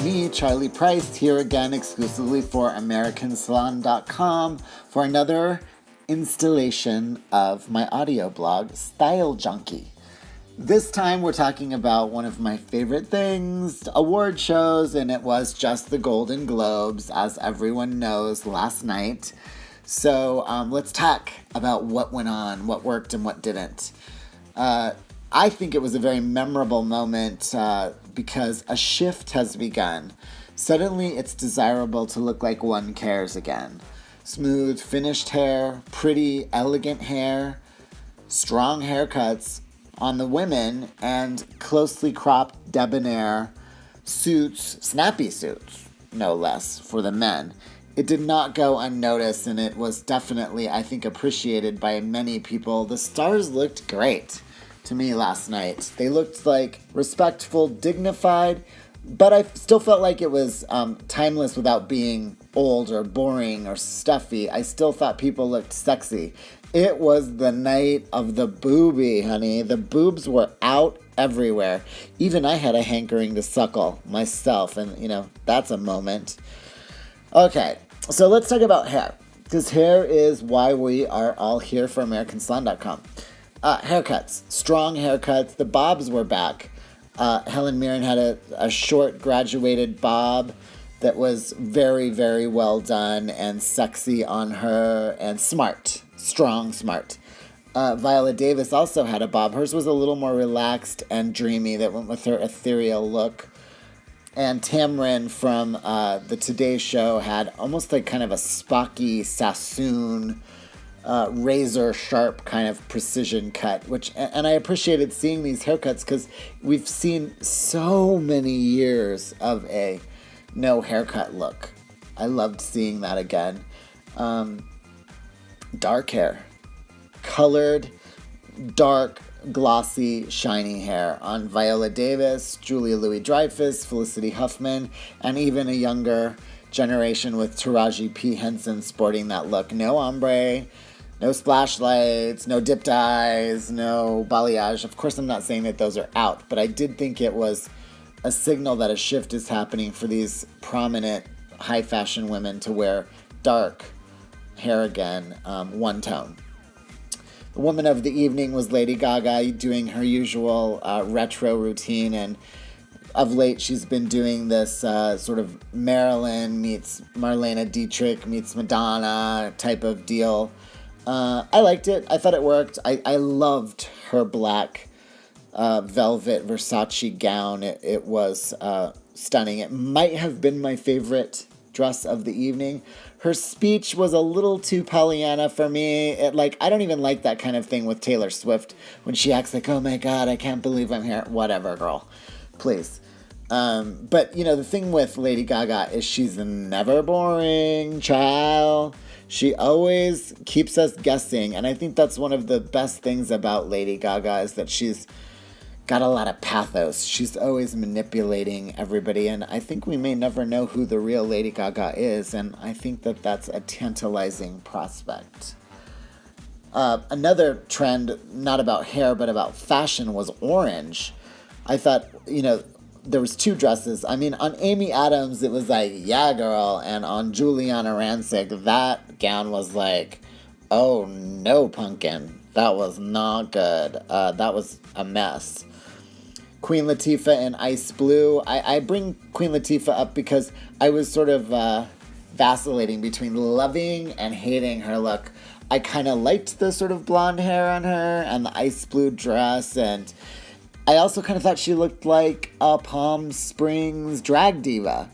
me, Charlie Price, here again exclusively for AmericanSalon.com for another installation of my audio blog, Style Junkie. This time we're talking about one of my favorite things, award shows, and it was just the Golden Globes, as everyone knows, last night. So let's talk about what went on, what worked and what didn't. I think it was a very memorable moment because a shift has begun. Suddenly it's desirable to look like one cares again. Smooth, finished hair, pretty, elegant hair, strong haircuts on the women, and closely cropped debonair suits, snappy suits, no less, for the men. It did not go unnoticed, and it was definitely, I think, appreciated by many people. The stars looked great to me last night. They looked like respectful, dignified, but I still felt like it was timeless without being old or boring or stuffy. I still thought people looked sexy. It was the night of the boobie, honey. The boobs were out everywhere. Even I had a hankering to suckle myself, and, that's a moment. Okay, so let's talk about hair, because hair is why we are all here for AmericanSalon.com. Haircuts, strong haircuts. The bobs were back. Helen Mirren had a short graduated bob that was very, very well done and sexy on her and smart, strong, smart. Viola Davis also had a bob. Hers was a little more relaxed and dreamy that went with her ethereal look. And Tamron from the Today Show had almost like kind of a Spocky Sassoon razor sharp kind of precision cut, and I appreciated seeing these haircuts because we've seen so many years of a no haircut look. I loved seeing that again. Dark hair, colored, dark, glossy, shiny hair on Viola Davis, Julia Louis-Dreyfus, Felicity Huffman, and even a younger generation with Taraji P. Henson sporting that look. No ombre, no splash lights, no dipped eyes, no balayage. Of course, I'm not saying that those are out, but I did think it was a signal that a shift is happening for these prominent high fashion women to wear dark hair again, one tone. The woman of the evening was Lady Gaga, doing her usual retro routine, and of late she's been doing this sort of Marilyn meets Marlena Dietrich meets Madonna type of deal. I liked it. I thought it worked. I loved her black velvet Versace gown. It was stunning. It might have been my favorite dress of the evening. Her speech was a little too Pollyanna for me. I don't even like that kind of thing with Taylor Swift when she acts like, oh my God, I can't believe I'm here. Whatever, girl. Please. But, the thing with Lady Gaga is she's never boring, child. She always keeps us guessing, and I think that's one of the best things about Lady Gaga is that she's got a lot of pathos. She's always manipulating everybody, and I think we may never know who the real Lady Gaga is, and I think that that's a tantalizing prospect. Another trend, not about hair, but about fashion, was orange. I thought, there was two dresses. I mean, on Amy Adams, it was like, yeah, girl. And on Juliana Rancic, that gown was like, oh, no, pumpkin. That was not good. That was a mess. Queen Latifah in ice blue. I bring Queen Latifah up because I was sort of vacillating between loving and hating her look. I kind of liked the sort of blonde hair on her and the ice blue dress, and I also kind of thought she looked like a Palm Springs drag diva.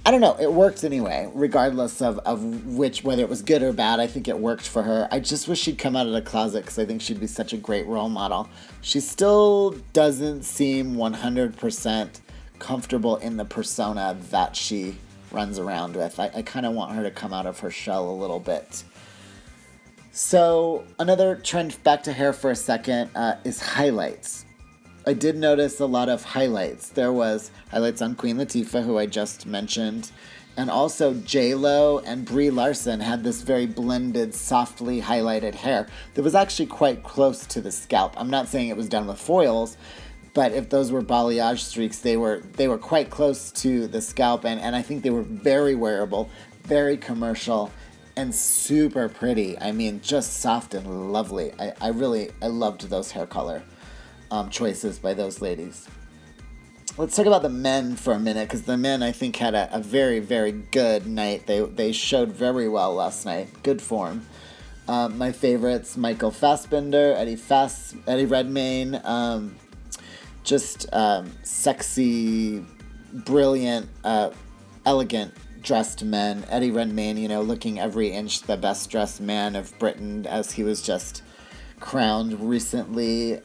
I don't know, it worked anyway, regardless of whether it was good or bad. I think it worked for her. I just wish she'd come out of the closet because I think she'd be such a great role model. She still doesn't seem 100% comfortable in the persona that she runs around with. I kind of want her to come out of her shell a little bit. So another trend, back to hair for a second, is highlights. I did notice a lot of highlights. There was highlights on Queen Latifah, who I just mentioned, and also J-Lo and Brie Larson had this very blended, softly highlighted hair that was actually quite close to the scalp. I'm not saying it was done with foils, but if those were balayage streaks, they were quite close to the scalp, and I think they were very wearable, very commercial, and super pretty. I mean, just soft and lovely. I loved those hair color choices by those ladies. Let's talk about the men for a minute, because the men, I think, had a very, very good night. They showed very well last night. Good form. My favorites, Michael Fassbender, Eddie Redmayne, just sexy, brilliant, elegant dressed men. Eddie Redmayne, looking every inch the best dressed man of Britain, as he was just crowned recently.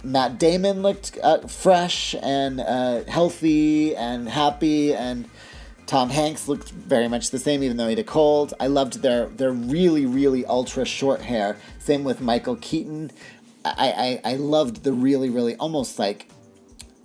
Matt Damon looked fresh and healthy and happy, and Tom Hanks looked very much the same, even though he had a cold. I loved their really, really ultra short hair. Same with Michael Keaton. I loved the really, really almost like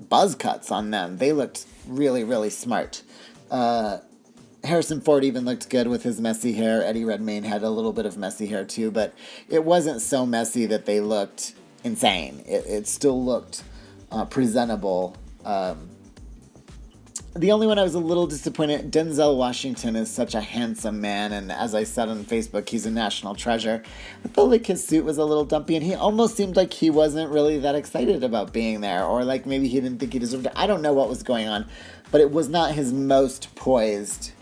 buzz cuts on them. They looked really, really smart. Harrison Ford even looked good with his messy hair. Eddie Redmayne had a little bit of messy hair too, but it wasn't so messy that they looked insane. It still looked presentable. The only one I was a little disappointed, Denzel Washington is such a handsome man, and as I said on Facebook, he's a national treasure. I felt like his suit was a little dumpy, and he almost seemed like he wasn't really that excited about being there, or like maybe he didn't think he deserved it. I don't know what was going on, but it was not his most poised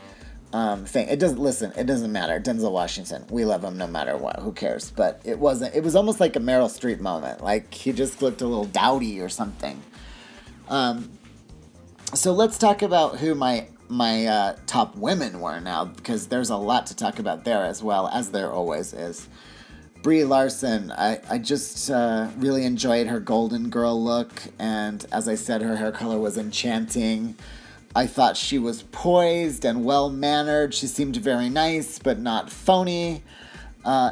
thing. It doesn't matter. Denzel Washington, we love him no matter what. Who cares? But it was almost like a Meryl Streep moment. Like he just looked a little dowdy or something. So let's talk about who my top women were now, because there's a lot to talk about there as well, as there always is. Brie Larson, I just really enjoyed her Golden Girl look, and as I said, her hair color was enchanting. I thought she was poised and well-mannered. She seemed very nice, but not phony.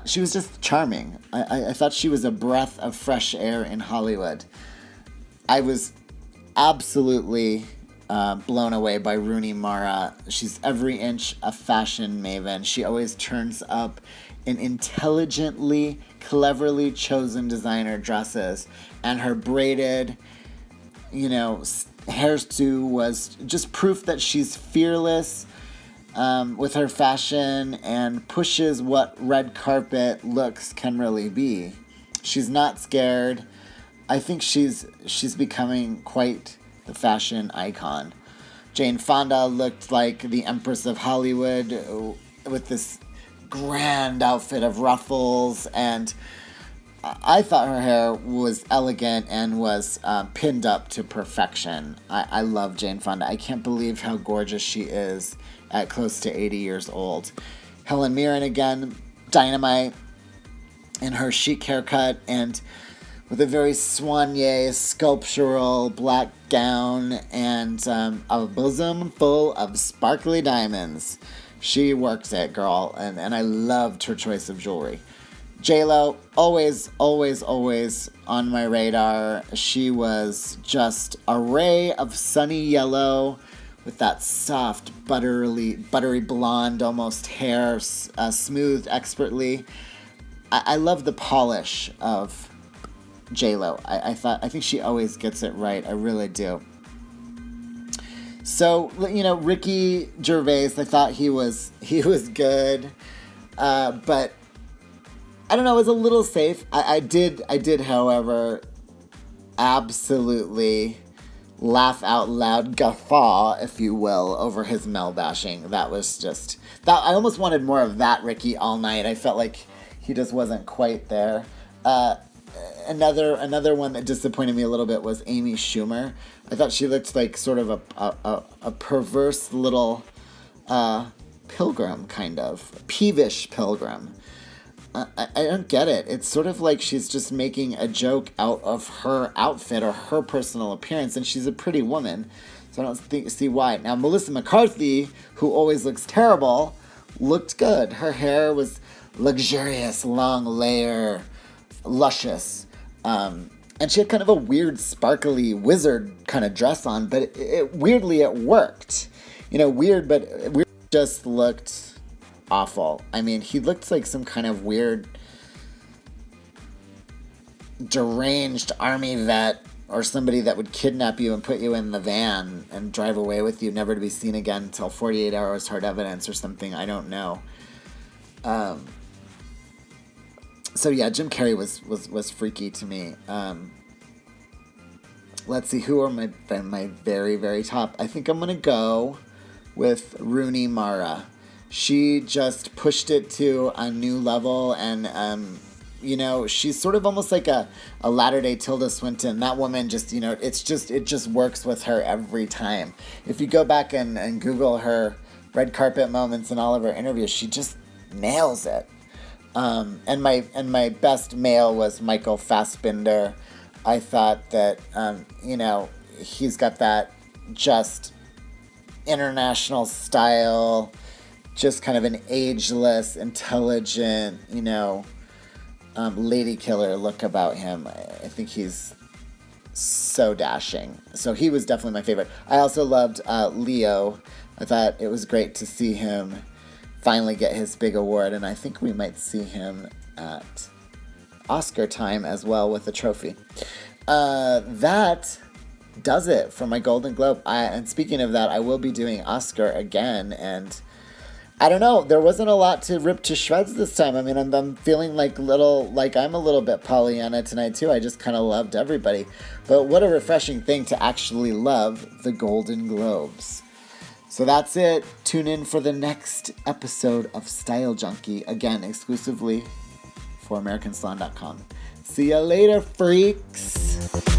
She was just charming. I thought she was a breath of fresh air in Hollywood. I was absolutely blown away by Rooney Mara. She's every inch a fashion maven. She always turns up in intelligently, cleverly chosen designer dresses. And her braided, hairdo was just proof that she's fearless with her fashion and pushes what red carpet looks can really be. She's not scared. I think she's becoming quite the fashion icon. Jane Fonda looked like the Empress of Hollywood with this grand outfit of ruffles, and I thought her hair was elegant and was pinned up to perfection. I love Jane Fonda. I can't believe how gorgeous she is at close to 80 years old. Helen Mirren again, dynamite in her chic haircut and with a very soigné, sculptural black gown and a bosom full of sparkly diamonds. She worked it, girl, and I loved her choice of jewelry. J-Lo, always, always, always on my radar. She was just a ray of sunny yellow with that soft, buttery blonde almost hair, smoothed expertly. I love the polish of J-Lo. I think she always gets it right. I really do. So, Ricky Gervais, I thought he was good, but I don't know, it was a little safe. I did, however, absolutely laugh out loud, guffaw, if you will, over his Mel bashing. That was just that. I almost wanted more of that Ricky all night. I felt like he just wasn't quite there. Another one that disappointed me a little bit was Amy Schumer. I thought she looked like sort of a perverse little pilgrim, kind of peevish pilgrim. I don't get it. It's sort of like she's just making a joke out of her outfit or her personal appearance, and she's a pretty woman, so I don't see why. Now, Melissa McCarthy, who always looks terrible, looked good. Her hair was luxurious, long layer, luscious, and she had kind of a weird, sparkly wizard kind of dress on, but weirdly it worked. Weird, but it just looked awful. I mean, he looked like some kind of weird, deranged army vet or somebody that would kidnap you and put you in the van and drive away with you, never to be seen again until 48 hours hard evidence or something. I don't know. So yeah, Jim Carrey was freaky to me. Let's see, who are my very, very top? I think I'm going to go with Rooney Mara. She just pushed it to a new level, and she's sort of almost like a latter-day Tilda Swinton. That woman just, it just works with her every time. If you go back and Google her red carpet moments in all of her interviews, she just nails it. And my best male was Michael Fassbender. I thought that, he's got that just international style, just kind of an ageless, intelligent, lady killer look about him. I think he's so dashing. So he was definitely my favorite. I also loved Leo. I thought it was great to see him finally get his big award, and I think we might see him at Oscar time as well with a trophy. That does it for my Golden Globe. And speaking of that, I will be doing Oscar again, and I don't know, there wasn't a lot to rip to shreds this time. I mean, I'm feeling like I'm a little bit Pollyanna tonight too. I just kind of loved everybody. But what a refreshing thing to actually love the Golden Globes. So that's it. Tune in for the next episode of Style Junkie, again, exclusively for AmericanSalon.com. See ya later, freaks!